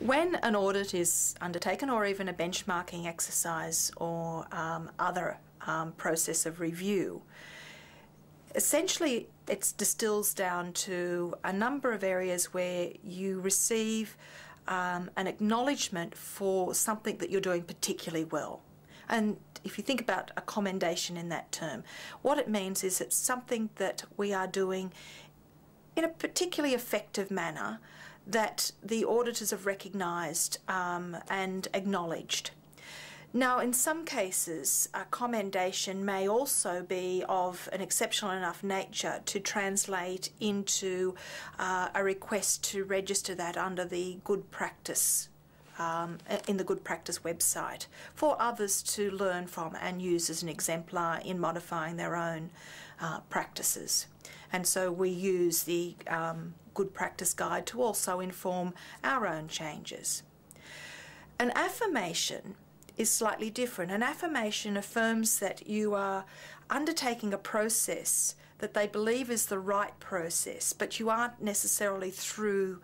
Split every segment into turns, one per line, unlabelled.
When an audit is undertaken, or even a benchmarking exercise or other process of review, essentially it distills down to a number of areas where you receive an acknowledgement for something that you're doing particularly well. And if you think about a commendation in that term, what it means is it's something that we are doing in a particularly effective manner that the auditors have recognised and acknowledged. Now, in some cases, a commendation may also be of an exceptional enough nature to translate into a request to register that under the good practice, in the good practice website, for others to learn from and use as an exemplar in modifying their own practices. And so we use the Good Practice Guide to also inform our own changes. An affirmation is slightly different. An affirmation affirms that you are undertaking a process that they believe is the right process, but you aren't necessarily through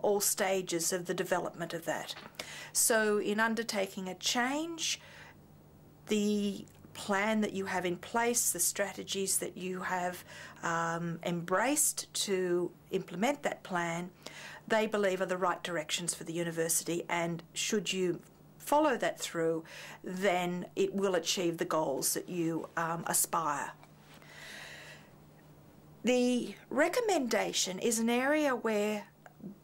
all stages of the development of that. So in undertaking a change, the plan that you have in place, the strategies that you have embraced to implement that plan, they believe are the right directions for the university, and should you follow that through, then it will achieve the goals that you aspire. The recommendation is an area where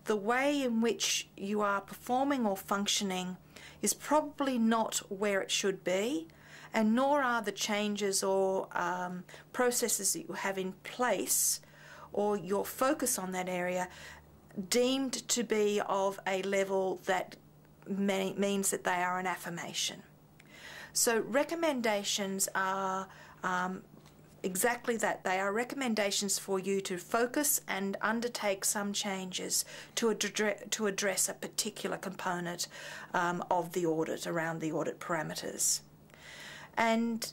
the way in which you are performing or functioning is probably not where it should be, and nor are the changes or processes that you have in place or your focus on that area deemed to be of a level that means that they are an affirmation. So recommendations are exactly that. They are recommendations for you to focus and undertake some changes to address a particular component of the audit, around the audit parameters. And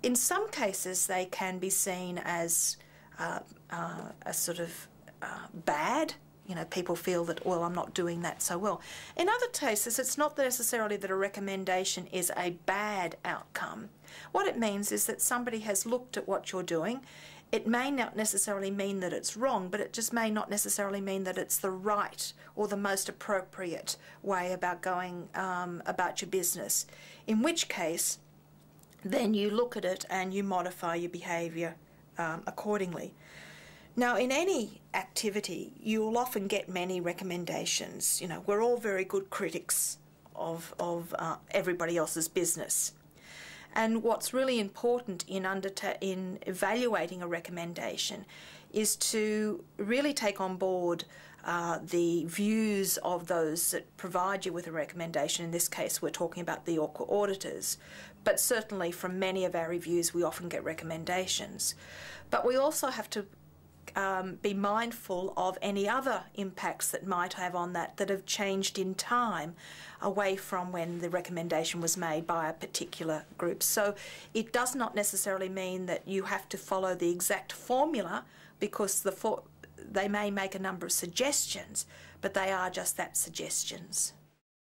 in some cases they can be seen as a sort of bad. You know, people feel that, well, I'm not doing that so well. In other cases, it's not necessarily that a recommendation is a bad outcome. What it means is that somebody has looked at what you're doing. It may not necessarily mean that it's wrong, but it just may not necessarily mean that it's the right or the most appropriate way about going about your business. In which case, then you look at it and you modify your behaviour accordingly. Now, in any activity, you will often get many recommendations. You know, we're all very good critics of everybody else's business. And what's really important in evaluating a recommendation is to really take on board the views of those that provide you with a recommendation. In this case, we're talking about the auditors, but certainly from many of our reviews, we often get recommendations. But we also have to be mindful of any other impacts that might have on that have changed in time away from when the recommendation was made by a particular group. So it does not necessarily mean that you have to follow the exact formula, because they may make a number of suggestions, but they are just that, suggestions.